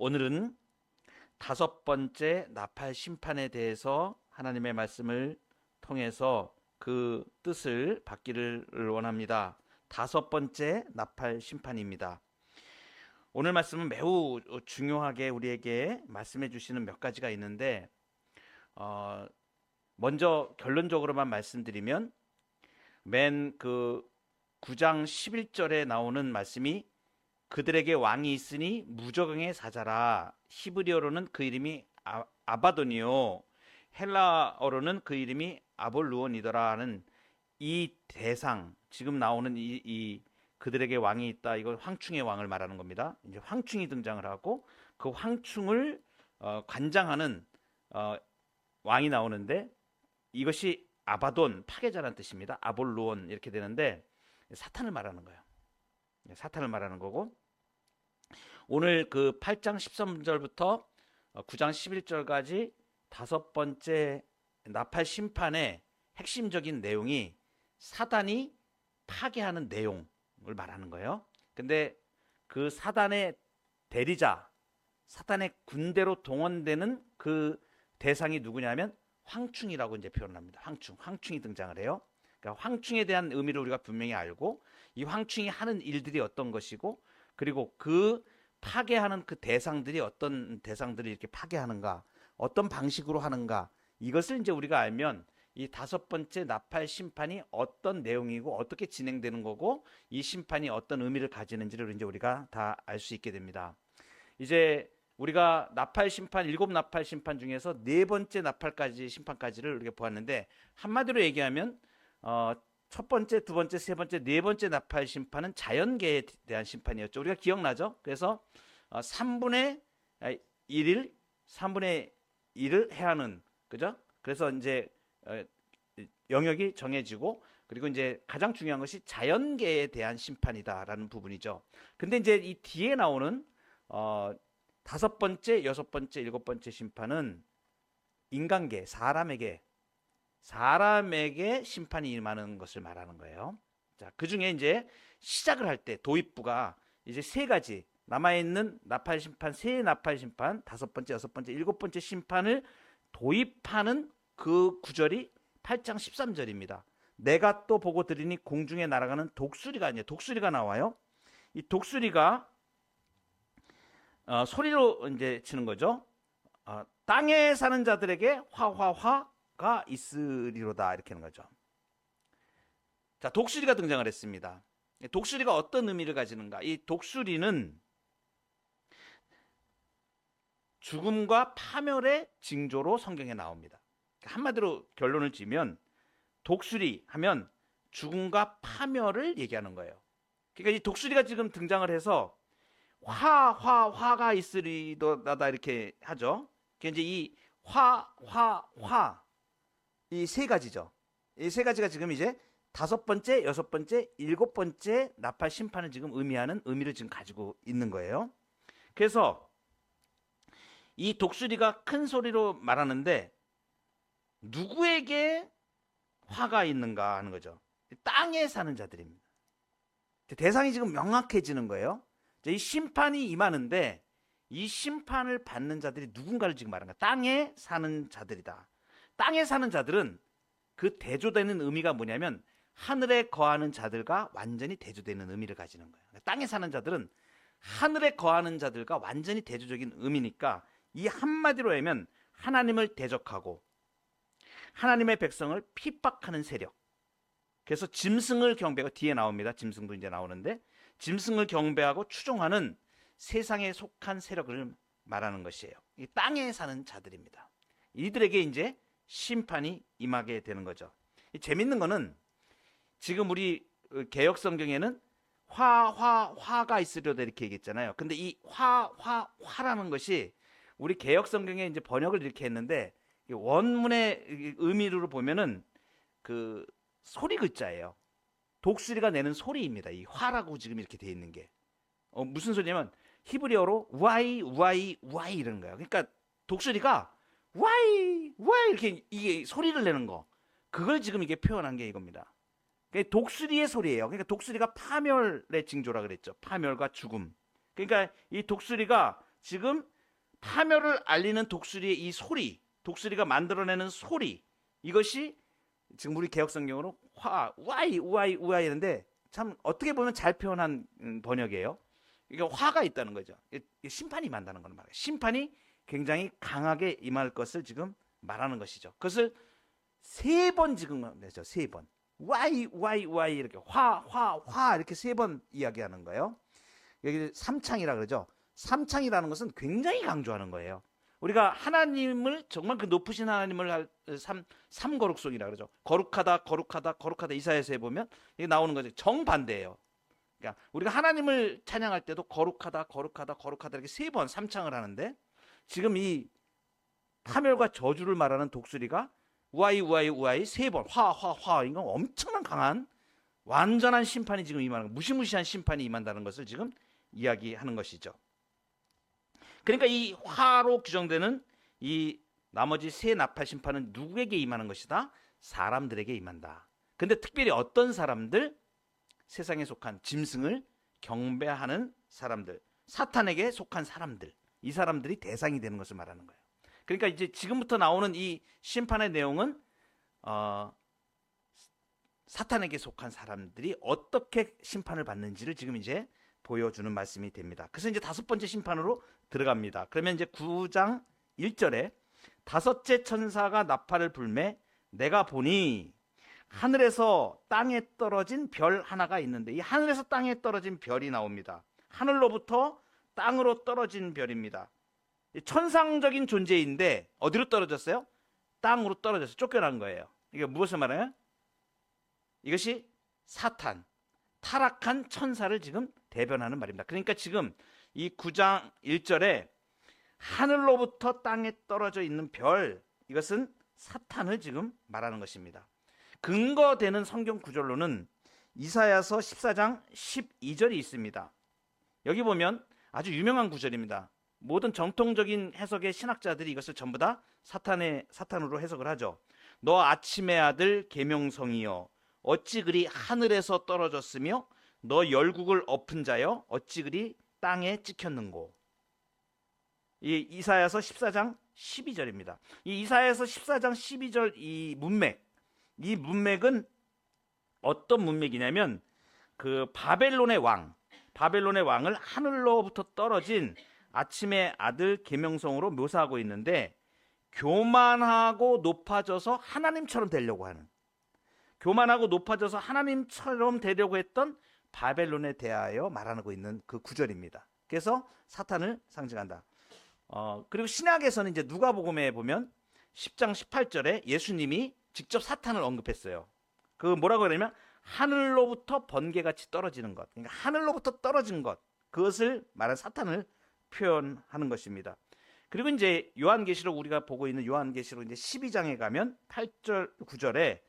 오늘은 다섯 번째 나팔 심판에 대해서 하나님의 말씀을 통해서 그 뜻을 받기를 원합니다. 다섯 번째 나팔 심판입니다. 오늘 말씀은 매우 중요하게 우리에게 말씀해 주시는 몇 가지가 있는데 먼저 결론적으로만 말씀드리면 맨 그 9장 11절에 나오는 말씀이 그들에게 왕이 있으니 무저강의 사자라. 히브리어로는 그 이름이 아바돈이요 헬라어로는 그 이름이 아볼루온이더라는 이 대상, 지금 나오는 이 그들에게 왕이 있다, 이건 황충의 왕을 말하는 겁니다. 이제 황충이 등장을 하고 그 황충을 관장하는 왕이 나오는데 이것이 아바돈, 파괴자라는 뜻입니다. 아볼루온 이렇게 되는데 사탄을 말하는 거예요. 사탄을 말하는 거고, 오늘 그 8장 13절부터 9장 11절까지 다섯 번째 나팔 심판의 핵심적인 내용이 사단이 파괴하는 내용을 말하는 거예요. 근데 그 사단의 대리자, 사단의 군대로 동원되는 그 대상이 누구냐면 황충이라고 이제 표현합니다. 황충이 등장을 해요. 그러니까 황충에 대한 의미를 우리가 분명히 알고, 이 황충이 하는 일들이 어떤 것이고, 그리고 그 파괴하는 그 대상들이 어떤 대상들이 이렇게 파괴하는가, 어떤 방식으로 하는가, 이것을 이제 우리가 알면 이 다섯 번째 나팔 심판이 어떤 내용이고 어떻게 진행되는 거고, 이 심판이 어떤 의미를 가지는지를 이제 우리가 다 알 수 있게 됩니다. 이제 우리가 나팔 심판, 일곱 나팔 심판 중에서 네 번째 나팔까지 심판까지를 우리가 보았는데, 한마디로 얘기하면 첫 번째, 두 번째, 세 번째, 네 번째 나팔 심판은 자연계에 대한 심판이었죠. 우리가 기억나죠? 그래서 3분의 1일, 3분의 1을 해야 하는, 그죠? 그래서 이제 영역이 정해지고, 그리고 이제 가장 중요한 것이 자연계에 대한 심판이다라는 부분이죠. 근데 이제 이 뒤에 나오는 다섯 번째, 여섯 번째, 일곱 번째 심판은 인간계, 사람에게 심판이 임하는 것을 말하는 거예요. 자, 그 중에 이제 시작을 할 때 도입부가 이제 세 가지, 남아있는 나팔 심판, 세 나팔 심판, 다섯 번째, 여섯 번째, 일곱 번째 심판을 도입하는 그 구절이 8장 13절입니다. 내가 또 보고 들으니 공중에 날아가는 독수리가 나와요. 이 독수리가 소리로 이제 치는 거죠. 땅에 사는 자들에게 화가 있으리로다, 이렇게 하는 거죠. 자, 독수리가 등장을 했습니다. 독수리가 어떤 의미를 가지는가? 이 독수리는 죽음과 파멸의 징조로 성경에 나옵니다. 한마디로 결론을 지면 독수리 하면 죽음과 파멸을 얘기하는 거예요. 그러니까 이 독수리가 지금 등장을 해서 화가 있으리로다 이렇게 하죠. 그러니까 이제 이 이 세 가지죠. 이 세 가지가 지금 이제 다섯 번째, 여섯 번째, 일곱 번째 나팔 심판을 지금 의미하는 의미를 지금 가지고 있는 거예요. 그래서 이 독수리가 큰 소리로 말하는데 누구에게 화가 있는가 하는 거죠. 땅에 사는 자들입니다. 대상이 지금 명확해지는 거예요. 이 심판이 임하는데 이 심판을 받는 자들이 누군가를 지금 말하는 거야. 땅에 사는 자들이다. 땅에 사는 자들은 그 대조되는 의미가 뭐냐면 하늘에 거하는 자들과 완전히 대조되는 의미를 가지는 거예요. 땅에 사는 자들은 하늘에 거하는 자들과 완전히 대조적인 의미니까, 이 한마디로 하면 하나님을 대적하고 하나님의 백성을 핍박하는 세력. 그래서 짐승을 경배하고, 뒤에 나옵니다. 짐승도 이제 나오는데, 짐승을 경배하고 추종하는 세상에 속한 세력을 말하는 것이에요. 이 땅에 사는 자들입니다. 이들에게 이제 심판이 임하게 되는 거죠. 재밌는 거는 지금 우리 개역 성경에는 화가 있으려다 이렇게 얘기했잖아요. 근데 이 화라는 것이 우리 개역 성경에 이제 번역을 이렇게 했는데, 원문의 의미로 보면은 그 소리 글자예요. 독수리가 내는 소리입니다. 이 화라고 지금 이렇게 돼 있는 게 무슨 소리냐면 히브리어로 우아이 이러는 거예요. 그러니까 독수리가 우아이 이렇게 이게 소리를 내는 거, 그걸 지금 이게 표현한 게 이겁니다. 그러니까 독수리의 소리예요. 그러니까 독수리가 파멸의 징조라 그랬죠. 파멸과 죽음. 그러니까 이 독수리가 지금 파멸을 알리는 독수리의 이 소리, 독수리가 만들어내는 소리, 이것이 지금 우리 개혁성경으로 우아이 우아이 우아이 하는데 참 어떻게 보면 잘 표현한 번역이에요. 이게 화가 있다는 거죠. 심판이 임한다는 걸 말해요. 심판이 굉장히 강하게 임할 것을 지금 말하는 것이죠. 그것을 3번 지금 내죠. 3번. 와이 와이 와이 이렇게 화 이렇게 3번 이야기하는 거예요. 여기 삼창이라 그러죠. 삼창이라는 것은 굉장히 강조하는 거예요. 우리가 하나님을 정말 그 높으신 하나님을 삼거룩송이라 그러죠. 거룩하다 거룩하다 거룩하다 이사야서에 보면 이게 나오는 거죠. 정반대예요. 그러니까 우리가 하나님을 찬양할 때도 거룩하다 거룩하다 거룩하다 이렇게 3번 삼창을 하는데 지금 이 파멸과 저주를 말하는 독수리가 우아이 우아이 우아이 3번 화 이건 엄청난 강한 완전한 심판이 지금 임하는 거, 무시무시한 심판이 임한다는 것을 지금 이야기하는 것이죠. 그러니까 이 화로 규정되는 이 나머지 3 나팔 심판은 누구에게 임하는 것이다? 사람들에게 임한다. 근데 특별히 어떤 사람들? 세상에 속한 짐승을 경배하는 사람들, 사탄에게 속한 사람들, 이 사람들이 대상이 되는 것을 말하는 거예요. 그러니까 이제 지금부터 나오는 이 심판의 내용은 사탄에게 속한 사람들이 어떻게 심판을 받는지를 지금 이제 보여주는 말씀이 됩니다. 그래서 이제 5번째 심판으로 들어갑니다. 그러면 이제 9장 1절에 5째 천사가 나팔을 불매 내가 보니 하늘에서 땅에 떨어진 별 하나가 있는데, 이 하늘에서 땅에 떨어진 별이 나옵니다. 하늘로부터 땅으로 떨어진 별입니다. 천상적인 존재인데 어디로 떨어졌어요? 땅으로 떨어져서 쫓겨난 거예요. 이게 무엇을 말해요? 이것이 사탄, 타락한 천사를 지금 대변하는 말입니다. 그러니까 지금 이 9장 1절에 하늘로부터 땅에 떨어져 있는 별, 이것은 사탄을 지금 말하는 것입니다. 근거되는 성경 구절로는 이사야서 14장 12절이 있습니다. 여기 보면 아주 유명한 구절입니다. 모든 정통적인 해석의 신학자들이 이것을 전부 다 사탄으로 해석을 하죠. 너 아침의 아들 계명성이여 어찌 그리 하늘에서 떨어졌으며 너 열국을 엎은 자여 어찌 그리 땅에 찍혔는고. 이 이사야서 14장 12절입니다. 이 이사야서 14장 12절 이 문맥은 어떤 문맥이냐면 그 바벨론의 왕을 하늘로부터 떨어진 아침의 아들 계명성으로 묘사하고 있는데, 교만하고 높아져서 하나님처럼 되려고 하는, 교만하고 높아져서 하나님처럼 되려고 했던 바벨론에 대하여 말하고 있는 그 구절입니다. 그래서 사탄을 상징한다. 그리고 신약에서는 이제 누가복음에 보면 10장 18절에 예수님이 직접 사탄을 언급했어요. 그 뭐라고 그러냐면 하늘로부터 번개같이 떨어지는 것, 그러니까 하늘로부터 떨어진 것, 그것을 말한 사탄을 표현하는 것입니다. 그리고 이제 요한계시록, 우리가 보고 있는 요한계시록 이제 12장에 가면 8절 9절에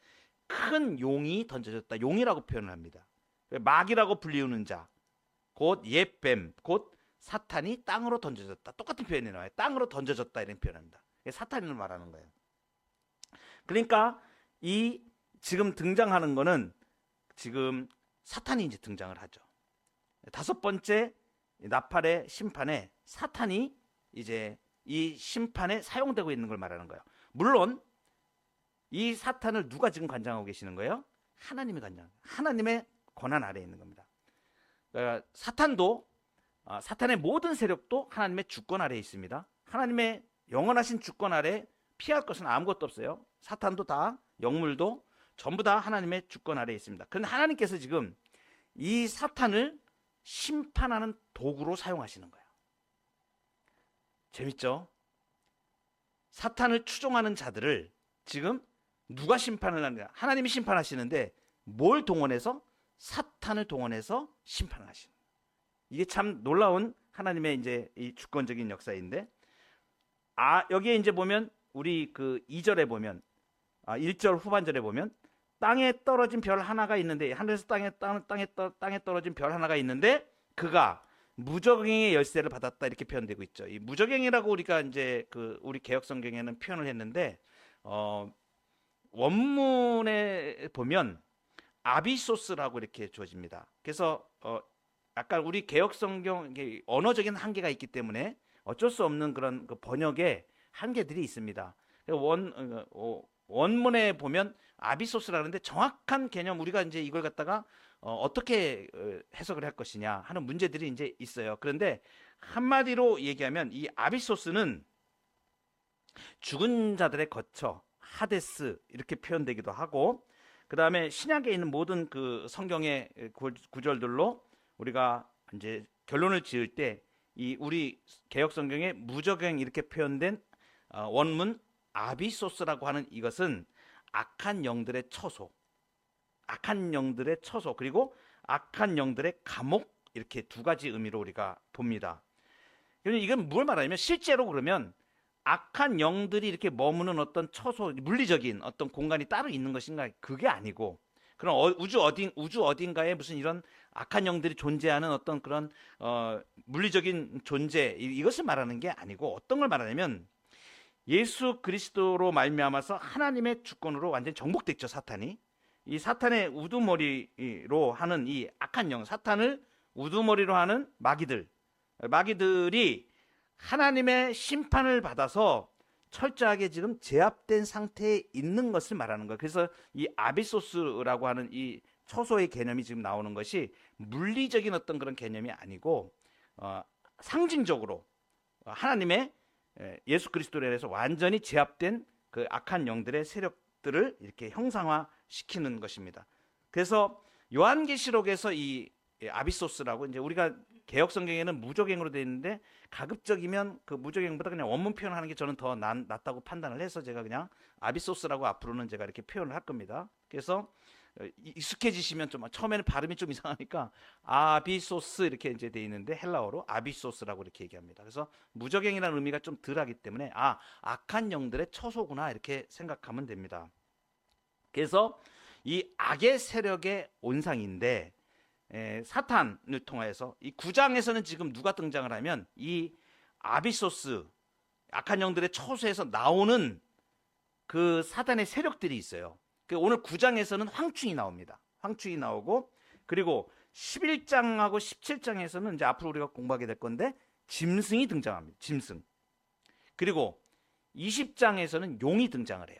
큰 용이 던져졌다, 용이라고 표현을 합니다. 마귀라고 불리우는 자, 곧 옛뱀, 곧 사탄이 땅으로 던져졌다, 똑같은 표현이 나와요. 땅으로 던져졌다 이런 표현합니다. 사탄을 말하는 거예요. 그러니까 이 지금 등장하는 거는 지금 사탄이 이제 등장을 하죠. 5번째 나팔의 심판에 사탄이 이제 이 심판에 사용되고 있는 걸 말하는 거예요. 물론 이 사탄을 누가 지금 관장하고 계시는 거예요? 하나님이 관장합니다. 하나님의 권한 아래에 있는 겁니다. 그러니까 사탄도, 사탄의 모든 세력도 하나님의 주권 아래에 있습니다. 하나님의 영원하신 주권 아래 피할 것은 아무것도 없어요. 사탄도 다, 영물도 전부 다 하나님의 주권 아래에 있습니다. 그런데 하나님께서 지금 이 사탄을 심판하는 도구로 사용하시는 거예요. 재밌죠? 사탄을 추종하는 자들을 지금 누가 심판을 하느냐? 하나님이 심판하시는데 뭘 동원해서? 사탄을 동원해서 심판을 하시는 거예요. 이게 참 놀라운 하나님의 이제 이 주권적인 역사인데, 여기에 이제 보면 우리 그 2절에 보면 1절 후반절에 보면 땅에 떨어진 별 하나가 있는데, 하늘에서 땅에 떨어진 별 하나가 있는데 그가 무적행의 열쇠를 받았다, 이렇게 표현되고 있죠. 이 무적행이라고 우리가 이제 그 우리 개혁 성경에는 표현을 했는데, 원문에 보면 아비소스라고 이렇게 주어집니다. 그래서 약간 우리 개혁 성경 언어적인 한계가 있기 때문에 어쩔 수 없는 그런 그 번역의 한계들이 있습니다. 원문에 보면 아비소스라는데 정확한 개념 우리가 이제 이걸 갖다가 어떻게 해석을 할 것이냐 하는 문제들이 이제 있어요. 그런데 한마디로 얘기하면 이 아비소스는 죽은 자들의 거처, 하데스 이렇게 표현되기도 하고, 그 다음에 신약에 있는 모든 그 성경의 구절들로 우리가 이제 결론을 지을 때 이 우리 개역 성경에 무적행 이렇게 표현된 원문 아비소스라고 하는 이것은 악한 영들의 처소, 악한 영들의 처소, 그리고 악한 영들의 감옥, 이렇게 두 가지 의미로 우리가 봅니다. 이건 뭘 말하냐면 실제로 그러면 악한 영들이 이렇게 머무는 어떤 처소, 물리적인 어떤 공간이 따로 있는 것인가? 그게 아니고, 그럼 우주 어딘가에 무슨 이런 악한 영들이 존재하는 어떤 그런 물리적인 존재, 이것을 말하는 게 아니고 어떤 걸 말하냐면 예수 그리스도로 말미암아서 하나님의 주권으로 완전히 정복됐죠. 사탄이. 이 사탄의 우두머리로 하는 이 악한 영, 사탄을 우두머리로 하는 마귀들이 하나님의 심판을 받아서 철저하게 지금 제압된 상태에 있는 것을 말하는 거예요. 그래서 이 아비소스라고 하는 이 처소의 개념이 지금 나오는 것이 물리적인 어떤 그런 개념이 아니고 상징적으로 하나님의 예수 그리스도로 인해서 완전히 제압된 그 악한 영들의 세력들을 이렇게 형상화시키는 것입니다. 그래서 요한계시록에서 이 아비소스라고, 이제 우리가 개역 성경에는 무적행으로 되어 있는데 가급적이면 그 무적행보다 그냥 원문 표현하는 게 저는 더 낫다고 판단을 해서 제가 그냥 아비소스라고 앞으로는 제가 이렇게 표현을 할 겁니다. 그래서 익숙해지시면 좀 처음에는 발음이 좀 이상하니까 아비소스 이렇게 이제 돼 있는데 헬라어로 아비소스라고 이렇게 얘기합니다. 그래서 무적행이라는 의미가 좀 덜하기 때문에 악한 영들의 처소구나 이렇게 생각하면 됩니다. 그래서 이 악의 세력의 온상인데 사탄을 통해서 이 9장에서는 지금 누가 등장을 하면 이 아비소스, 악한 영들의 처소에서 나오는 그 사탄의 세력들이 있어요. 오늘 9장에서는 황충이 나옵니다. 황충이 나오고, 그리고 11장하고 17장에서는 이제 앞으로 우리가 공부하게 될 건데 짐승이 등장합니다. 짐승. 그리고 20장에서는 용이 등장을 해요.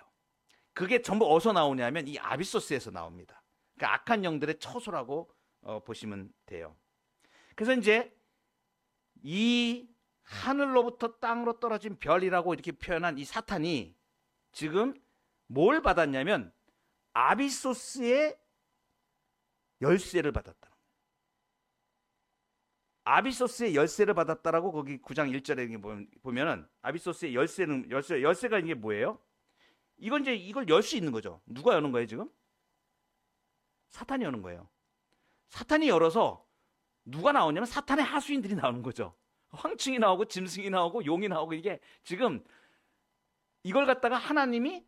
그게 전부 어디서 나오냐면 이 아비소스에서 나옵니다. 그러니까 악한 영들의 처소라고 보시면 돼요. 그래서 이제 이 하늘로부터 땅으로 떨어진 별이라고 이렇게 표현한 이 사탄이 지금 뭘 받았냐면 아비소스의 열쇠를 받았다. 아비소스의 열쇠를 받았다라고 거기 9장 1절에 보면은 아비소스의 열쇠가 이게 뭐예요? 이건 이제 이걸 열 수 있는 거죠. 누가 여는 거예요, 지금? 사탄이 여는 거예요. 사탄이 열어서 누가 나오냐면 사탄의 하수인들이 나오는 거죠. 황충이 나오고 짐승이 나오고 용이 나오고, 이게 지금 이걸 갖다가 하나님이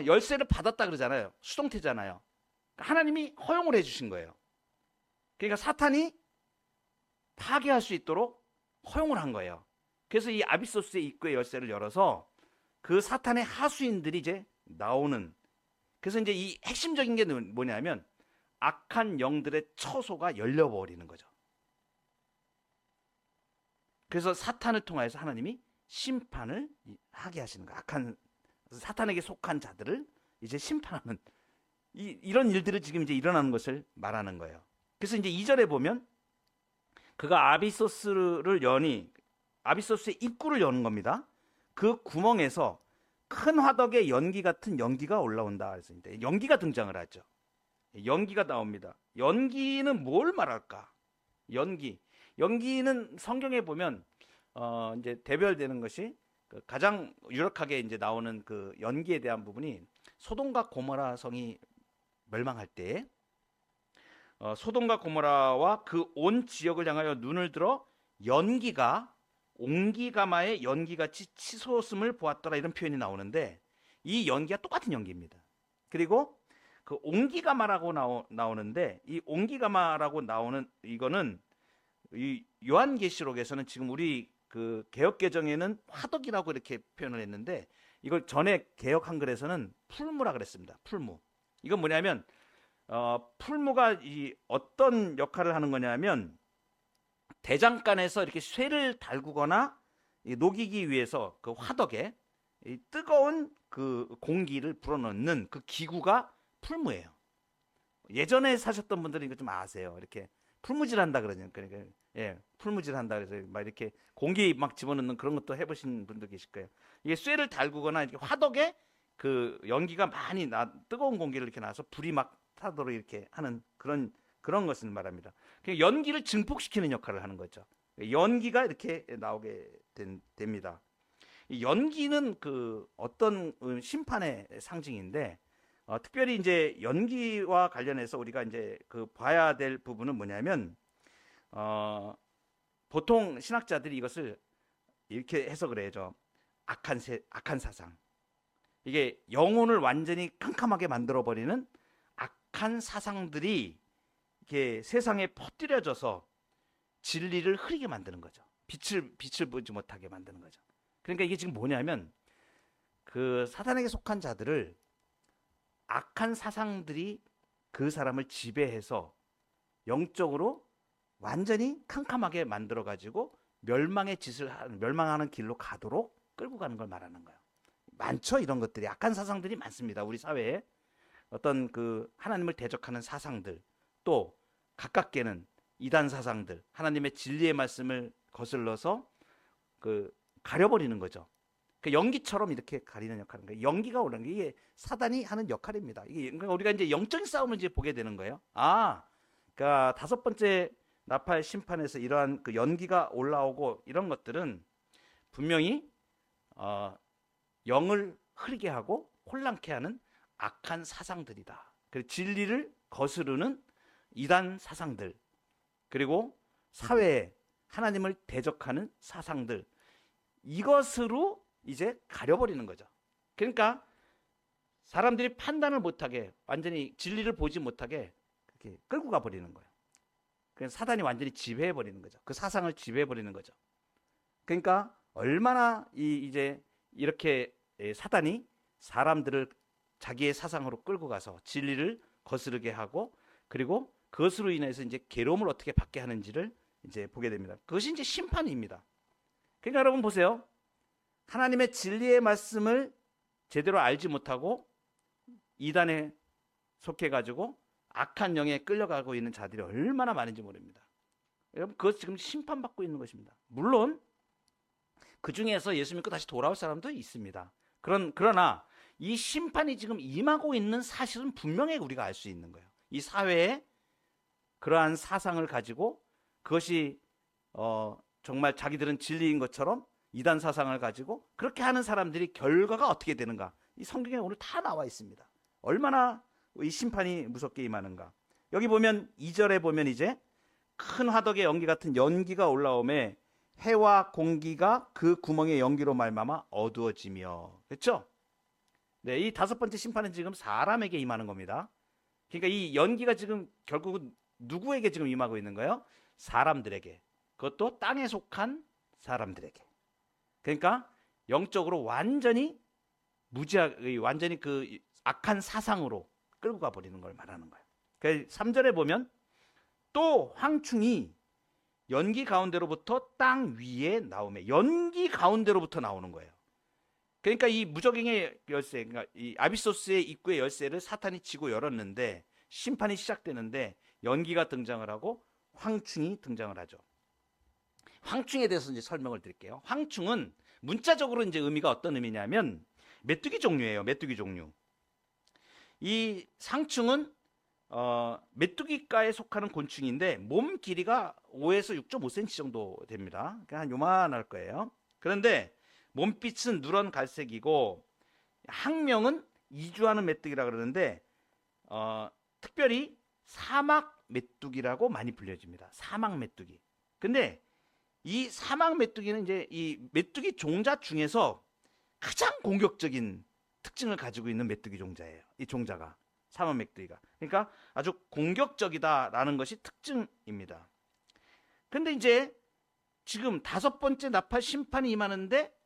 열쇠를 받았다 그러잖아요. 수동태잖아요. 하나님이 허용을 해주신 거예요. 그러니까 사탄이 파괴할 수 있도록 허용을 한 거예요. 그래서 이 아비소스의 입구의 열쇠를 열어서 그 사탄의 하수인들이 이제 나오는, 그래서 이제 이 핵심적인 게 뭐냐면 악한 영들의 처소가 열려버리는 거죠. 그래서 사탄을 통해서 하나님이 심판을 하게 하시는 거예요. 악한 사탄에게 속한 자들을 이제 심판하는 이런 일들을 지금 이제 일어나는 것을 말하는 거예요. 그래서 이제 2절에 보면 그가 아비소스의 입구를 여는 겁니다. 그 구멍에서 큰 화덕의 연기 같은 연기가 올라온다. 그래서 이제 연기가 등장을 하죠. 연기가 나옵니다. 연기는 뭘 말할까? 연기는 성경에 보면 이제 대별되는 것이 가장 유력하게 이제 나오는 그 연기에 대한 부분이 소돔과 고모라 성이 멸망할 때 소돔과 고모라와 그 온 지역을 향하여 눈을 들어 연기가 옹기가마의 연기같이 치솟음을 보았더라, 이런 표현이 나오는데 이 연기가 똑같은 연기입니다. 그리고 그 옹기가마라고 나오는데 이 옹기가마라고 나오는 이거는 이 요한계시록에서는 지금 우리 그 개역개정에는 화덕이라고 이렇게 표현을 했는데 이걸 전에 개역 한글에서는 풀무라 그랬습니다. 풀무. 이건 뭐냐면 풀무가 이 어떤 역할을 하는 거냐면 대장간에서 이렇게 쇠를 달구거나 이 녹이기 위해서 그 화덕에 이 뜨거운 그 공기를 불어넣는 그 기구가 풀무예요. 예전에 사셨던 분들은 이거 좀 아세요. 이렇게 풀무질한다 그러죠. 그러니까 예, 풀무질한다 그래서 막 이렇게 공기 막 집어넣는 그런 것도 해보신 분도 계실 거예요. 이게 쇠를 달구거나 이렇게 화덕에 그 연기가 많이 뜨거운 공기를 이렇게 나서 불이 막 타도록 이렇게 하는 그런 것을 말합니다. 그러니까 연기를 증폭시키는 역할을 하는 거죠. 연기가 이렇게 나오게 됩니다. 이 연기는 그 어떤 심판의 상징인데 특별히 이제 연기와 관련해서 우리가 이제 그 봐야 될 부분은 뭐냐면 보통 신학자들이 이것을 이렇게 해석을 해야죠. 악한 사상. 이게 영혼을 완전히 캄캄하게 만들어 버리는 악한 사상들이 이렇게 세상에 퍼뜨려져서 진리를 흐리게 만드는 거죠. 빛을 보지 못하게 만드는 거죠. 그러니까 이게 지금 뭐냐면 그 사단에게 속한 자들을 악한 사상들이 그 사람을 지배해서 영적으로 완전히 캄캄하게 만들어 가지고 멸망하는 길로 가도록 끌고 가는 걸 말하는 거예요. 많죠, 이런 것들이. 악한 사상들이 많습니다. 우리 사회에 어떤 그 하나님을 대적하는 사상들, 또 가깝게는 이단 사상들, 하나님의 진리의 말씀을 거슬러서 그 가려버리는 거죠. 그 연기처럼 이렇게 가리는 역할인 거예요. 연기가 오는 게 이게 사단이 하는 역할입니다. 이게 그러니까 우리가 이제 영적인 싸움을 이제 보게 되는 거예요. 그러니까 5번째 나팔 심판에서 이러한 그 연기가 올라오고 이런 것들은 분명히 영을 흐리게 하고 혼란케 하는 악한 사상들이다. 그리고 진리를 거스르는 이단 사상들, 그리고 사회에 하나님을 대적하는 사상들, 이것으로 이제 가려버리는 거죠. 그러니까 사람들이 판단을 못하게, 완전히 진리를 보지 못하게 그렇게 끌고 가버리는 거예요. 그래서 사단이 완전히 지배해버리는 거죠. 그 사상을 지배해버리는 거죠. 그러니까 얼마나 이제 이렇게 사단이 사람들을 자기의 사상으로 끌고 가서 진리를 거스르게 하고, 그리고 그것으로 인해서 이제 괴로움을 어떻게 받게 하는지를 이제 보게 됩니다. 그것이 이제 심판입니다. 그러니까 여러분 보세요. 하나님의 진리의 말씀을 제대로 알지 못하고 이단에 속해가지고 악한 영에 끌려가고 있는 자들이 얼마나 많은지 모릅니다. 여러분, 그것 지금 심판받고 있는 것입니다. 물론 그 중에서 예수 믿고 다시 돌아올 사람도 있습니다. 그러나 이 심판이 지금 임하고 있는 사실은 분명히 우리가 알 수 있는 거예요. 이 사회에 그러한 사상을 가지고 그것이 정말 자기들은 진리인 것처럼 이단 사상을 가지고 그렇게 하는 사람들이 결과가 어떻게 되는가, 이 성경에 오늘 다 나와 있습니다. 얼마나 이 심판이 무섭게 임하는가. 여기 보면 2절에 보면 이제 큰 화덕의 연기 같은 연기가 올라오매 해와 공기가 그 구멍의 연기로 말미암아 어두워지며. 그렇죠? 네, 이 5번째 심판은 지금 사람에게 임하는 겁니다. 그러니까 이 연기가 지금 결국은 누구에게 지금 임하고 있는 거예요? 사람들에게. 그것도 땅에 속한 사람들에게. 그러니까 영적으로 완전히 완전히 그 악한 사상으로 끌고 가버리는 걸 말하는 거예요. 그래서 3절에 보면 또 황충이 연기 가운데로부터 땅 위에 나오며, 연기 가운데로부터 나오는 거예요. 그러니까 이 무저갱의 열쇠, 그러니까 이 아비소스의 입구의 열쇠를 사탄이 쥐고 열었는데 심판이 시작되는데 연기가 등장을 하고 황충이 등장을 하죠. 황충에 대해서 이제 설명을 드릴게요. 황충은 문자적으로 이제 의미가 어떤 의미냐면 메뚜기 종류예요. 메뚜기 종류. 이 상충은 메뚜기과에 속하는 곤충인데 몸 길이가 5에서 6.5cm 정도 됩니다. 그러니까 한 요만할 거예요. 그런데 몸빛은 누런 갈색이고 학명은 이주하는 메뚜기라 그러는데 특별히 사막 메뚜기라고 많이 불려집니다. 사막 메뚜기. 근데 이 사막 메뚜기는 이제 이 메뚜기 종자 중에서 가장 공격적인 특징을 가지고 있는 메뚜기 종자예요. 이 종자가, 사막 메뚜기가. 그러니까 아주 공격적이다라는 것이 특징입니다. 근데 이제 지금 5번째 나팔 심판이 임하는데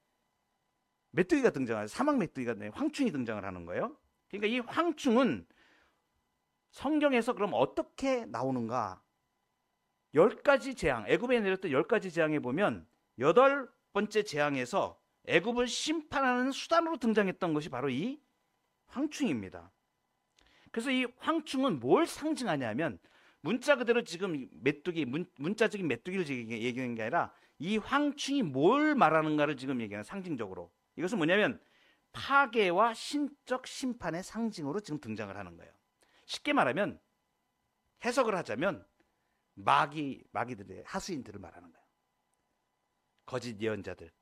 메뚜기가 등장하죠. 사막 메뚜기가, 황충이 등장을 하는 거예요. 그러니까 이 황충은 성경에서 그럼 어떻게 나오는가? 10가지 재앙, 애굽에 내렸던 10가지 재앙에 보면 번째 재앙에서 애굽을 심판하는 수단으로 등장했던 것이 바로 이 황충입니다. 그래서 이 황충은 뭘 상징하냐면 문자 그대로 지금 메뚜기 문자적인 메뚜기를 얘기하는 게 아니라 이 황충이 뭘 말하는가를 지금 얘기하는 상징적으로 이것은 뭐냐면 파괴와 신적 심판의 상징으로 지금 등장을 하는 거예요. 쉽게 말하면 해석을 하자면 마귀들의 하수인들을 말하는 거예요. 거짓 예언자들.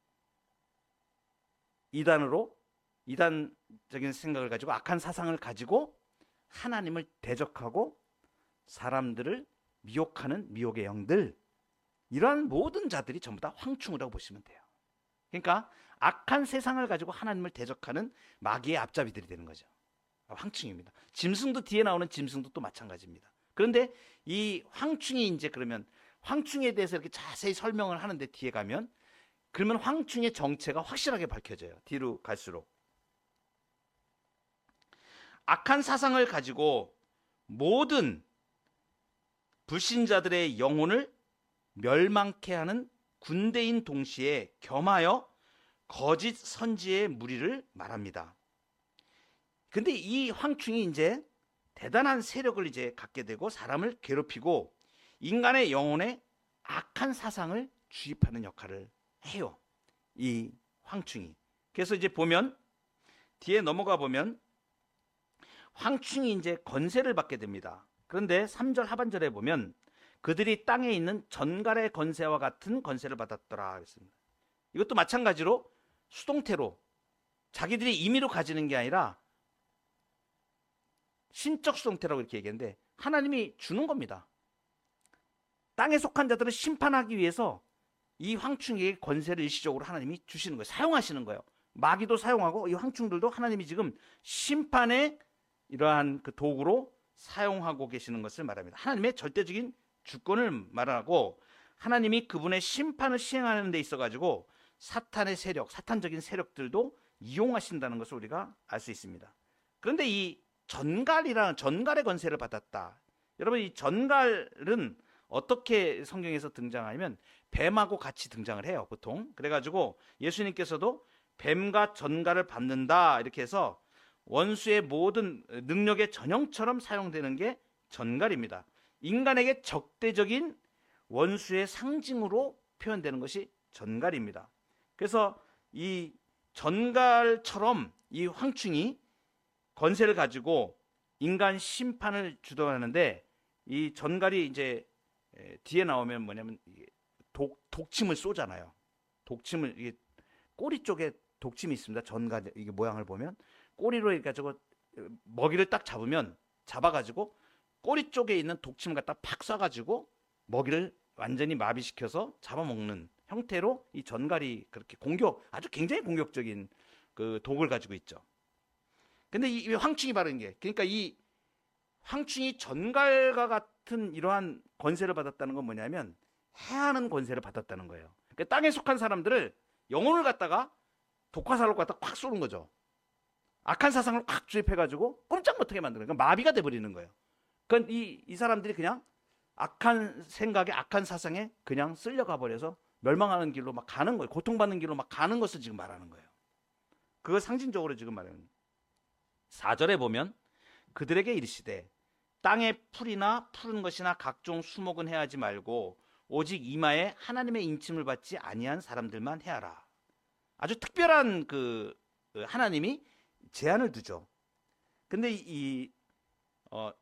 이단적인 생각을 가지고 악한 사상을 가지고 하나님을 대적하고 사람들을 미혹하는 미혹의 영들, 이러한 모든 자들이 전부 다 황충이라고 보시면 돼요. 그러니까 악한 세상을 가지고 하나님을 대적하는 마귀의 앞잡이들이 되는 거죠. 황충입니다. 짐승도 뒤에 나오는 짐승도 또 마찬가지입니다. 그런데 이 황충이 이제 그러면 황충에 대해서 이렇게 자세히 설명을 하는데 뒤에 가면 그러면 황충의 정체가 확실하게 밝혀져요. 뒤로 갈수록 악한 사상을 가지고 모든 불신자들의 영혼을 멸망케 하는 군대인 동시에 겸하여 거짓 선지의 무리를 말합니다. 근데 이 황충이 이제 대단한 세력을 이제 갖게 되고 사람을 괴롭히고 인간의 영혼에 악한 사상을 주입하는 역할을 해요. 이 황충이. 그래서 이제 보면 뒤에 넘어가 보면 황충이 이제 건세를 받게 됩니다. 그런데 3절 하반절에 보면 그들이 땅에 있는 전갈의 건세와 같은 건세를 받았더라 했습니다. 이것도 마찬가지로 수동태로 자기들이 임의로 가지는 게 아니라 신적 수동태라고 이렇게 얘기했는데 하나님이 주는 겁니다. 땅에 속한 자들을 심판하기 위해서 이 황충에게 건세를 일시적으로 하나님이 주시는 거예요. 사용하시는 거예요. 마귀도 사용하고 이 황충들도 하나님이 지금 심판의 이러한 그 도구로 사용하고 계시는 것을 말합니다. 하나님의 절대적인 주권을 말하고 하나님이 그분의 심판을 시행하는 데 있어 가지고 사탄의 세력, 사탄적인 세력들도 이용하신다는 것을 우리가 알 수 있습니다. 그런데 이 전갈의 건세를 받았다. 여러분 이 전갈은 어떻게 성경에서 등장하냐면 뱀하고 같이 등장을 해요. 보통. 그래가지고 예수님께서도 뱀과 전갈을 받는다 이렇게 해서 원수의 모든 능력의 전형처럼 사용되는 게 전갈입니다. 인간에게 적대적인 원수의 상징으로 표현되는 것이 전갈입니다. 그래서 이 전갈처럼 이 황충이 건세를 가지고 인간 심판을 주도하는데 이 전갈이 이제 뒤에 나오면 뭐냐면 독침을 쏘잖아요. 독침을 이게 꼬리 쪽에 독침이 있습니다. 전갈 이게 모양을 보면 꼬리로 해가지고 먹이를 딱 잡아가지고 꼬리 쪽에 있는 독침을 갖다 팍 쏴가지고 먹이를 완전히 마비시켜서 잡아먹는 형태로 이 전갈이 그렇게 아주 굉장히 공격적인 그 독을 가지고 있죠. 근데 이 황충이 바로 이게 그러니까 이 황충이 전갈과 같은 이러한 권세를 받았다는 건 뭐냐면 해하는 권세를 받았다는 거예요. 그러니까 땅에 속한 사람들을 영혼을 갖다가 독화살로 갖다 꽉 쏘는 거죠. 악한 사상을 꽉 주입해가지고 꼼짝 못하게 만드는 거예요. 그러니까 마비가 돼버리는 거예요. 그러니까 이 사람들이 그냥 악한 생각에 악한 사상에 그냥 쓸려가 버려서 멸망하는 길로 막 가는 거예요. 고통받는 길로 막 가는 것을 지금 말하는 거예요. 그걸 상징적으로 지금 말하는 거예요. 4절에 보면 그들에게 이르시되 땅의 풀이나 푸른 것이나 각종 수목은 해하지 말고 오직 이마에 하나님의 인침을 받지 아니한 사람들만 해하라. 아주 특별한 그 하나님이 제한을 두죠. 근데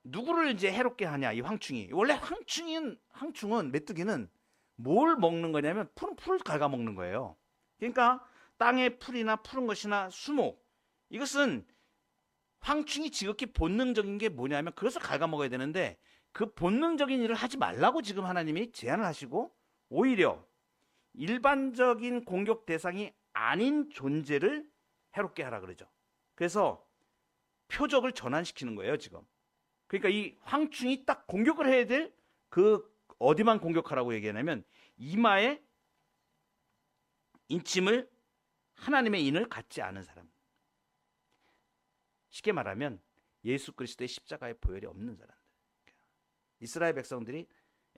누구를 이제 해롭게 하냐 이 황충이. 원래 황충은 메뚜기는 뭘 먹는 거냐면 풀을 갉아먹는 거예요. 그러니까 땅의 풀이나 푸른 것이나 수목, 이것은 황충이 지극히 본능적인 게 뭐냐면 그것을 갉아먹어야 되는데 그 본능적인 일을 하지 말라고 지금 하나님이 제안을 하시고 오히려 일반적인 공격 대상이 아닌 존재를 해롭게 하라 그러죠. 그래서 표적을 전환시키는 거예요 지금. 그러니까 이 황충이 딱 공격을 해야 될 그 어디만 공격하라고 얘기하냐면 이마에 인침을 하나님의 인을 갖지 않은 사람. 쉽게 말하면 예수 그리스도의 십자가의 보혈이 없는 사람들. 이스라엘 백성들이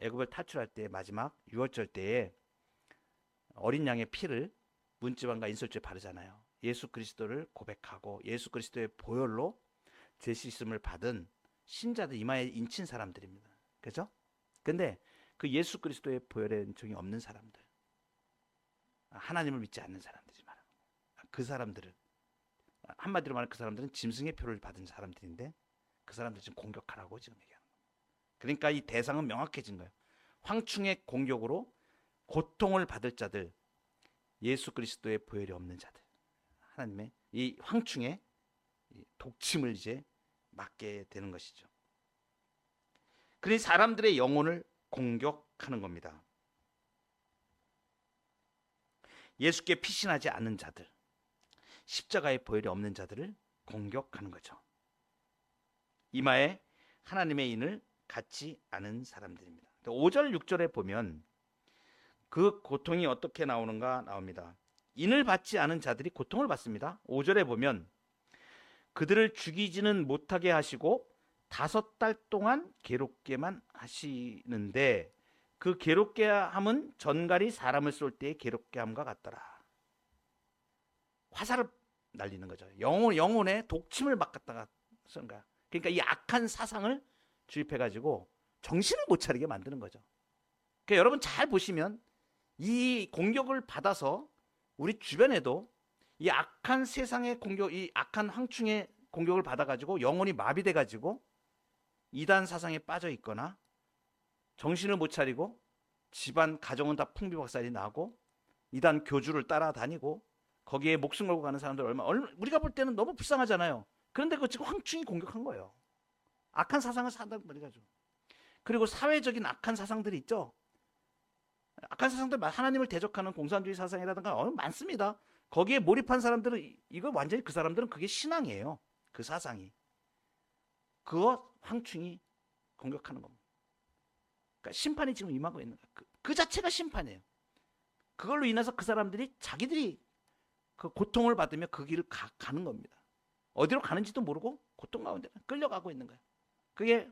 애굽을 탈출할 때 마지막 유월절 때에 어린 양의 피를 문지방과 인설주에 바르잖아요. 예수 그리스도를 고백하고 예수 그리스도의 보혈로 죄 씻음을 받은 신자들, 이마에 인친 사람들입니다. 그죠? 근데 그 예수 그리스도의 보혈의 은총이 없는 사람들, 하나님을 믿지 않는 사람들이 말하는 거예요. 그 사람들은, 한마디로 말하면 그 사람들은 짐승의 표를 받은 사람들인데 그 사람들 지금 공격하라고 지금 얘기하는 거예요. 그러니까 이 대상은 명확해진 거예요. 황충의 공격으로 고통을 받을 자들, 예수 그리스도의 보혈이 없는 자들, 하나님의 이 황충의 독침을 이제 맞게 되는 것이죠. 그러니 사람들의 영혼을 공격하는 겁니다. 예수께 피신하지 않는 자들, 십자가의 보혈이 없는 자들을 공격하는 거죠. 이마에 하나님의 인을 갖지 않은 사람들입니다. 5절 6절에 보면 그 고통이 어떻게 나오는가 나옵니다. 인을 받지 않은 자들이 고통을 받습니다. 5절에 보면 그들을 죽이지는 못하게 하시고 5달 동안 괴롭게만 하시는데 그 괴롭게 함은 전갈이 사람을 쏠 때의 괴롭게 함과 같더라. 화살을 날리는 거죠. 영혼에 독침을 막 갖다가 쓰는 거야. 그러니까 이 악한 사상을 주입해가지고 정신을 못 차리게 만드는 거죠. 그러니까 여러분 잘 보시면 이 공격을 받아서 우리 주변에도 이 악한 세상의 공격, 이 악한 황충의 공격을 받아가지고 영혼이 마비돼가지고 이단 사상에 빠져 있거나 정신을 못 차리고 집안 가정은 다 풍비박살이 나고 이단 교주를 따라다니고 거기에 목숨 걸고 가는 사람들 얼마 우리가 볼 때는 너무 불쌍하잖아요. 그런데 그거 지금 황충이 공격한 거예요. 악한 사상을 산다는 말이죠. 그리고 사회적인 악한 사상들이 있죠. 악한 사상들, 하나님을 대적하는 공산주의 사상이라든가 많습니다. 거기에 몰입한 사람들은 이거 완전히 그 사람들은 그게 신앙이에요. 그 사상이. 그거 황충이 공격하는 겁니다. 그러니까 심판이 지금 임하고 있는 거예요. 그 자체가 심판이에요. 그걸로 인해서 그 사람들이 자기들이 그 고통을 받으며 그 길을 가는 겁니다. 어디로 가는지도 모르고 고통 가운데 끌려가고 있는 거예요. 그게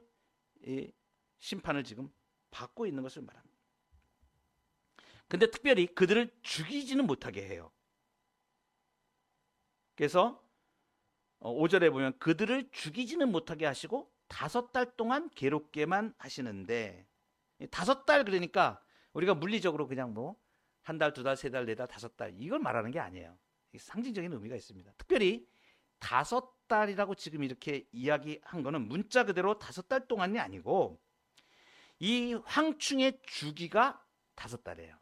이 심판을 지금 받고 있는 것을 말합니다. 근데 특별히 그들을 죽이지는 못하게 해요. 그래서 5절에 보면 그들을 죽이지는 못하게 하시고 5달 동안 괴롭게만 하시는데 5달 그러니까 우리가 물리적으로 그냥 뭐 1달, 2달, 3달, 4달, 5달 이걸 말하는 게 아니에요. 상징적인 의미가 있습니다. 특별히 5달이라고 지금 이렇게 이야기한 거는 문자 그대로 5달 동안이 아니고 이 황충의 주기가 5달이에요.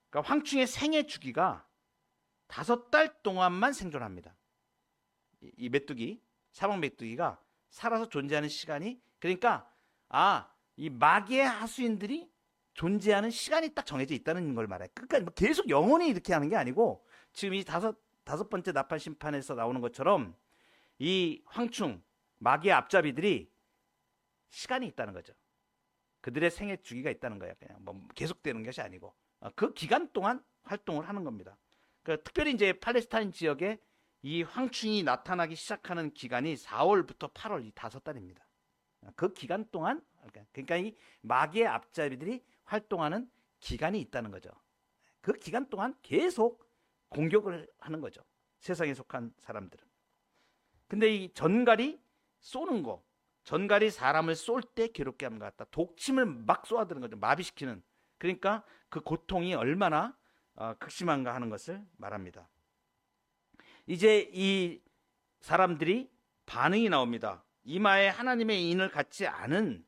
그러니까 황충의 생애 주기가 5달 동안만 생존합니다. 이 메뚜기, 사막 메뚜기가 살아서 존재하는 시간이 그러니까 이 마귀의 하수인들이 존재하는 시간이 딱 정해져 있다는 걸 말해요. 그러니까 계속 영원히 이렇게 하는 게 아니고 지금 이 다섯 번째 나팔 심판에서 나오는 것처럼 이 황충, 마귀의 앞잡이들이 시간이 있다는 거죠. 그들의 생애 주기가 있다는 거예요. 그냥 뭐 계속되는 것이 아니고 그 기간 동안 활동을 하는 겁니다. 그러니까 특별히 이제 팔레스타인 지역에 이 황충이 나타나기 시작하는 기간이 4월부터 8월 이 5달입니다. 그 기간 동안 그러니까 이 마귀의 앞잡이들이 활동하는 기간이 있다는 거죠. 그 기간 동안 계속 공격을 하는 거죠. 세상에 속한 사람들은. 근데 이 전갈이 쏘는 거, 전갈이 사람을 쏠 때 괴롭게 함과 같다. 독침을 막 쏘아드는 거죠. 마비시키는. 그러니까 그 고통이 얼마나 극심한가 하는 것을 말합니다. 이제 이 사람들이 반응이 나옵니다. 이마에 하나님의 인을 갖지 않은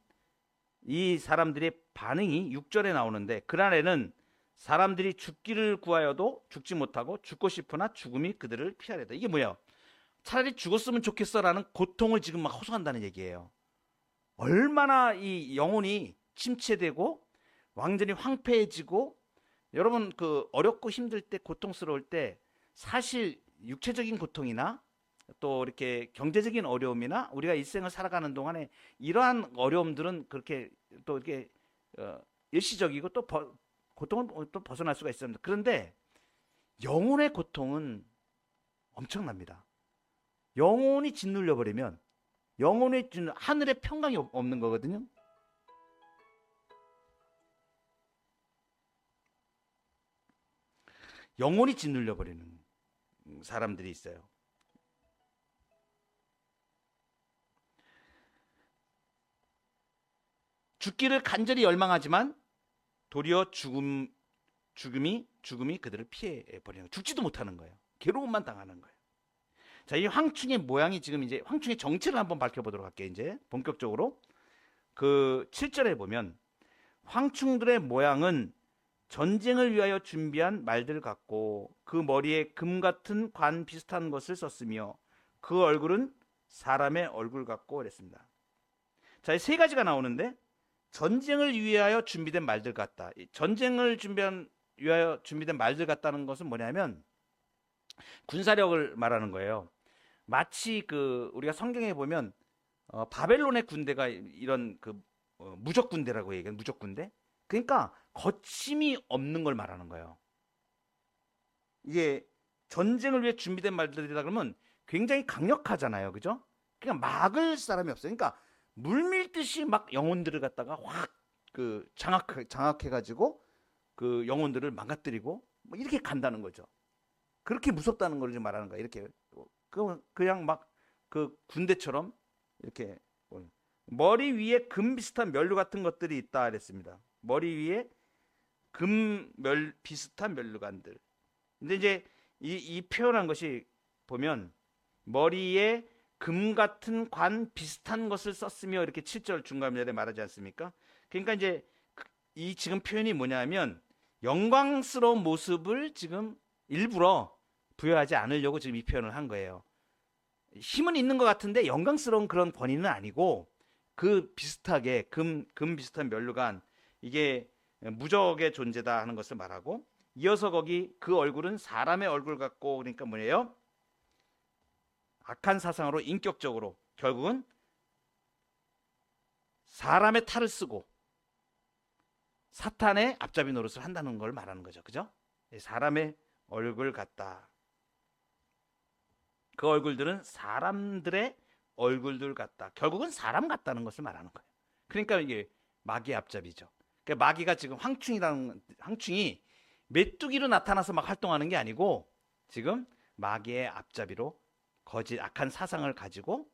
이 사람들의 반응이 6절에 나오는데 그날에는 사람들이 죽기를 구하여도 죽지 못하고 죽고 싶으나 죽음이 그들을 피하려다. 이게 뭐예요? 차라리 죽었으면 좋겠어라는 고통을 지금 막 호소한다는 얘기예요. 얼마나 이 영혼이 침체되고 완전히 황폐해지고 여러분 그 어렵고 힘들 때 고통스러울 때 사실 육체적인 고통이나 또 이렇게 경제적인 어려움이나 우리가 일생을 살아가는 동안에 이러한 어려움들은 그렇게 또 이렇게 일시적이고 또 고통을 또 벗어날 수가 있습니다. 그런데 영혼의 고통은 엄청납니다. 영혼이 짓눌려 버리면 영혼의 하늘에 평강이 없는 거거든요. 영원히 짓눌려 버리는 사람들이 있어요. 죽기를 간절히 열망하지만 도리어 죽음이 그들을 피해 버리는 거예요. 죽지도 못하는 거예요. 괴로움만 당하는 거예요. 자, 이 황충의 모양이 지금 이제 황충의 정체를 한번 밝혀보도록 할게요. 이제 본격적으로 그 7절에 보면 황충들의 모양은 전쟁을 위하여 준비한 말들 같고 그 머리에 금 같은 관 비슷한 것을 썼으며 그 얼굴은 사람의 얼굴 같고 그랬습니다. 자, 이 세 가지가 나오는데 전쟁을 위하여 준비된 말들 같다. 전쟁을 위하여 준비된 말들 같다는 것은 뭐냐면 군사력을 말하는 거예요. 마치 그 우리가 성경에 보면 바벨론의 군대가 이런 그 무적 군대라고 얘기해요. 무적 군대. 그러니까 거침이 없는 걸 말하는 거예요. 이게 전쟁을 위해 준비된 말들이다 그러면 굉장히 강력하잖아요. 그죠? 그러니까 막을 사람이 없어요. 그러니까 물밀듯이 막 영혼들을 갖다가 확 그 장악해 가지고 그 영혼들을 망가뜨리고 뭐 이렇게 간다는 거죠. 그렇게 무섭다는 걸 말하는 거예요. 이렇게 그냥 막 그 군대처럼 이렇게 머리 위에 금 비슷한 면류 같은 것들이 있다 그랬습니다. 머리 위에 비슷한 면류관들. 근데 이제 이 표현한 것이 보면 머리에 금 같은 관 비슷한 것을 썼으며 이렇게 7절 중간면에 말하지 않습니까? 그러니까 이제 이 지금 표현이 뭐냐면 영광스러운 모습을 지금 일부러 부여하지 않으려고 지금 이 표현을 한 거예요. 힘은 있는 것 같은데 영광스러운 그런 권위는 아니고 그 비슷하게 금 비슷한 면류관 이게 무적의 존재다 하는 것을 말하고 이어서 거기 그 얼굴은 사람의 얼굴 같고 그러니까 뭐예요? 악한 사상으로 인격적으로 결국은 사람의 탈을 쓰고 사탄의 앞잡이 노릇을 한다는 걸 말하는 거죠. 그죠? 사람의 얼굴 같다. 그 얼굴들은 사람들의 얼굴들 같다. 결국은 사람 같다는 것을 말하는 거예요. 그러니까 이게 마귀의 앞잡이죠. 그러니까 마귀가 지금 황충이 메뚜기로 나타나서 막 활동하는 게 아니고 지금 마귀의 앞잡이로 거짓 악한 사상을 가지고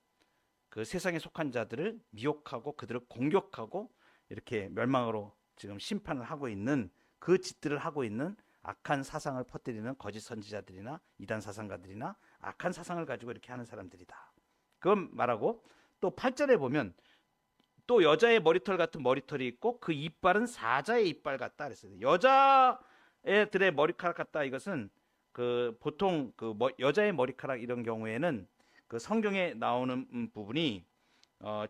그 세상에 속한 자들을 미혹하고 그들을 공격하고 이렇게 멸망으로 지금 심판을 하고 있는 그 짓들을 하고 있는 악한 사상을 퍼뜨리는 거짓 선지자들이나 이단 사상가들이나 악한 사상을 가지고 이렇게 하는 사람들이다. 그건 말하고 또 8절에 보면 또 여자의 머리털 같은 머리털이 있고 그 이빨은 사자의 이빨 같다 그랬어요. 여자애들의 머리카락 같다 이것은 그 보통 그 여자의 머리카락 이런 경우에는 그 성경에 나오는 부분이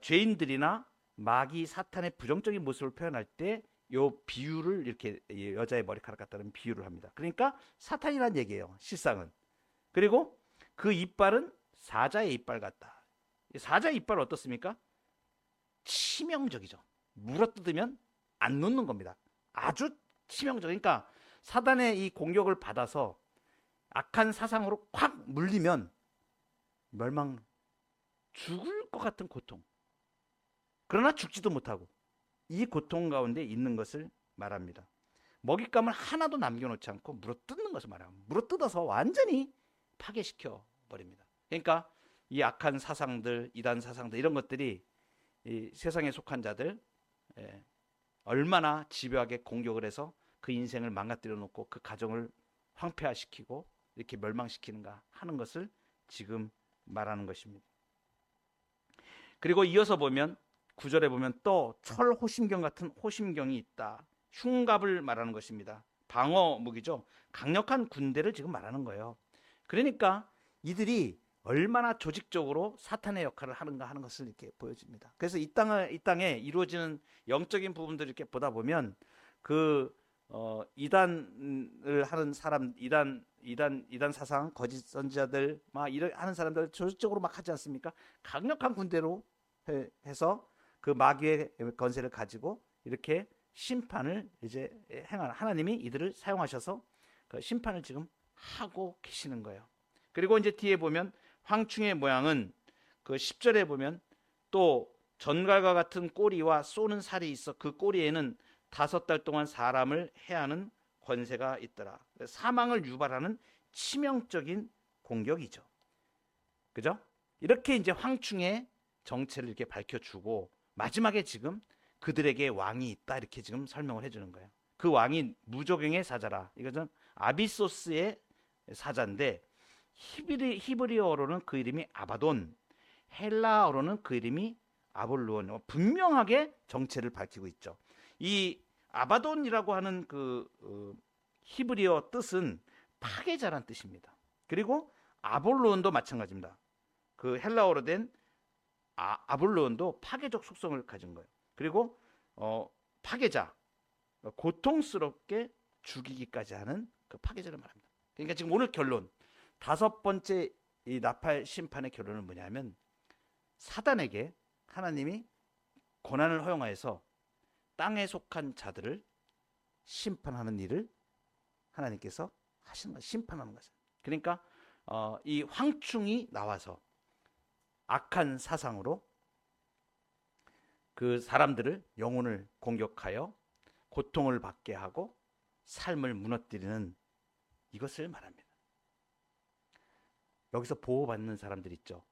죄인들이나 마귀 사탄의 부정적인 모습을 표현할 때 요 비유를 이렇게 여자의 머리카락 같다는 비유를 합니다. 그러니까 사탄이란 얘기예요. 실상은. 그리고 그 이빨은 사자의 이빨 같다. 사자의 이빨 어떻습니까? 치명적이죠. 물어뜯으면 안 놓는 겁니다. 아주 치명적. 그러니까 사단의 이 공격을 받아서 악한 사상으로 콱 물리면 멸망, 죽을 것 같은 고통. 그러나 죽지도 못하고 이 고통 가운데 있는 것을 말합니다. 먹잇감을 하나도 남겨놓지 않고 물어뜯는 것을 말합니다. 물어뜯어서 완전히 파괴시켜 버립니다. 그러니까 이 악한 사상들, 이단 사상들 이런 것들이 이 세상에 속한 자들 얼마나 집요하게 공격을 해서 그 인생을 망가뜨려 놓고 그 가정을 황폐화시키고 이렇게 멸망시키는가 하는 것을 지금 말하는 것입니다. 그리고 이어서 보면 9절에 보면 또 철 호심경 같은 호심경이 있다. 흉갑을 말하는 것입니다. 방어 무기죠. 강력한 군대를 지금 말하는 거예요. 그러니까 이들이 얼마나 조직적으로 사탄의 역할을 하는가 하는 것을 이렇게 보여줍니다. 그래서 이 땅에 이루어지는 영적인 부분들을 이렇게 보다 보면 그 이단을 하는 사람, 이단 사상, 거짓 선지자들 막 이런 하는 사람들 조직적으로 막 하지 않습니까? 강력한 군대로 해서 그 마귀의 권세를 가지고 이렇게 심판을 이제 행하는 하나님이 이들을 사용하셔서 그 심판을 지금 하고 계시는 거예요. 그리고 이제 뒤에 보면 황충의 모양은 그 10절에 보면 또 전갈과 같은 꼬리와 쏘는 살이 있어 그 꼬리에는 5달 동안 사람을 해하는 권세가 있더라. 사망을 유발하는 치명적인 공격이죠. 그죠? 이렇게 이제 황충의 정체를 이렇게 밝혀주고 마지막에 지금 그들에게 왕이 있다 이렇게 지금 설명을 해주는 거예요. 그 왕이 무조경의 사자라. 이것은 아비소스의 사자인데 히브리어로는 그 이름이 아바돈, 헬라어로는 그 이름이 아볼루온. 분명하게 정체를 밝히고 있죠. 이 아바돈이라고 하는 그 히브리어 뜻은 파괴자란 뜻입니다. 그리고 아볼루온도 마찬가지입니다. 그 헬라어로 된 아볼루온도 파괴적 속성을 가진 거예요. 그리고 파괴자, 고통스럽게 죽이기까지 하는 그 파괴자를 말합니다. 그러니까 지금 오늘 결론, 다섯 번째 이 나팔 심판의 결론은 뭐냐면 사단에게 하나님이 고난을 허용하여서 땅에 속한 자들을 심판하는 일을 하나님께서 하시는 거예요. 심판하는 거죠. 그러니까 이 황충이 나와서 악한 사상으로 그 사람들을 영혼을 공격하여 고통을 받게 하고 삶을 무너뜨리는 이것을 말합니다. 여기서 보호받는 사람들 있죠.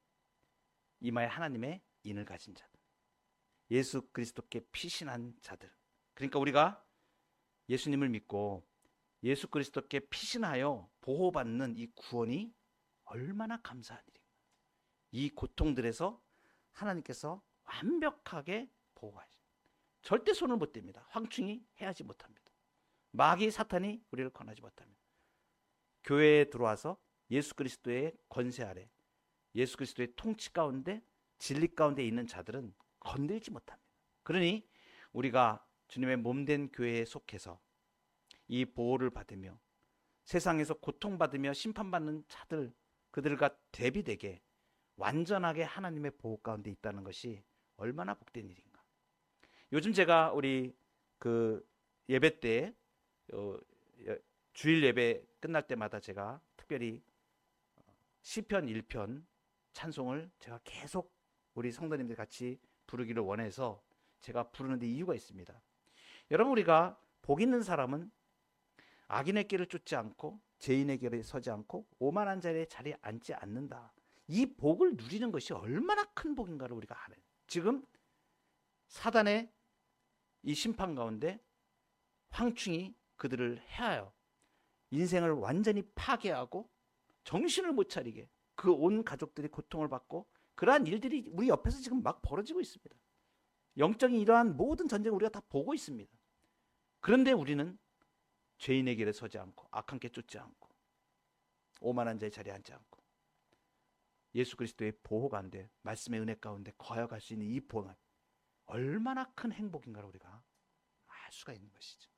이마에 하나님의 인을 가진 자들, 예수 그리스도께 피신한 자들. 그러니까 우리가 예수님을 믿고 예수 그리스도께 피신하여 보호받는 이 구원이 얼마나 감사한 일인가. 이 고통들에서 하나님께서 완벽하게 보호하시. 절대 손을 못 댑니다. 황충이 해하지 못합니다. 마귀 사탄이 우리를 권하지 못합니다. 교회에 들어와서 예수 그리스도의 권세 아래, 예수 그리스도의 통치 가운데, 진리 가운데 있는 자들은 건들지 못합니다. 그러니 우리가 주님의 몸된 교회에 속해서 이 보호를 받으며 세상에서 고통받으며 심판받는 자들, 그들과 대비되게 완전하게 하나님의 보호 가운데 있다는 것이 얼마나 복된 일인가. 요즘 제가 우리 그 예배 때 주일 예배 끝날 때마다 제가 특별히 시편 1편 찬송을 제가 계속 우리 성도님들 같이 부르기를 원해서 제가 부르는 데 이유가 있습니다. 여러분, 우리가 복 있는 사람은 악인의 길을 쫓지 않고 죄인의 길에 서지 않고 오만한 자리에 자리에 앉지 않는다. 이 복을 누리는 것이 얼마나 큰 복인가를 우리가 아는. 지금 사단의 이 심판 가운데 황충이 그들을 해하여 인생을 완전히 파괴하고 정신을 못 차리게 그 온 가족들이 고통을 받고 그러한 일들이 우리 옆에서 지금 막 벌어지고 있습니다. 영적인 이러한 모든 전쟁을 우리가 다 보고 있습니다. 그런데 우리는 죄인의 길에 서지 않고 악한 길 쫓지 않고 오만한 자의 자리에 앉지 않고 예수 그리스도의 보호 가운데 말씀의 은혜 가운데 거여갈 수 있는 이 보호가 얼마나 큰 행복인가를 우리가 알 수가 있는 것이죠.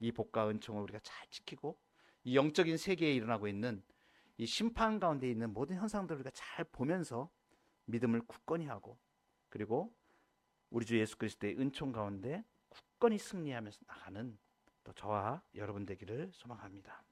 이 복과 은총을 우리가 잘 지키고 이 영적인 세계에 일어나고 있는 이 심판 가운데 있는 모든 현상들을 우리가 잘 보면서 믿음을 굳건히 하고 그리고 우리 주 예수 그리스도의 은총 가운데 굳건히 승리하면서 나가는 또 저와 여러분 되기를 소망합니다.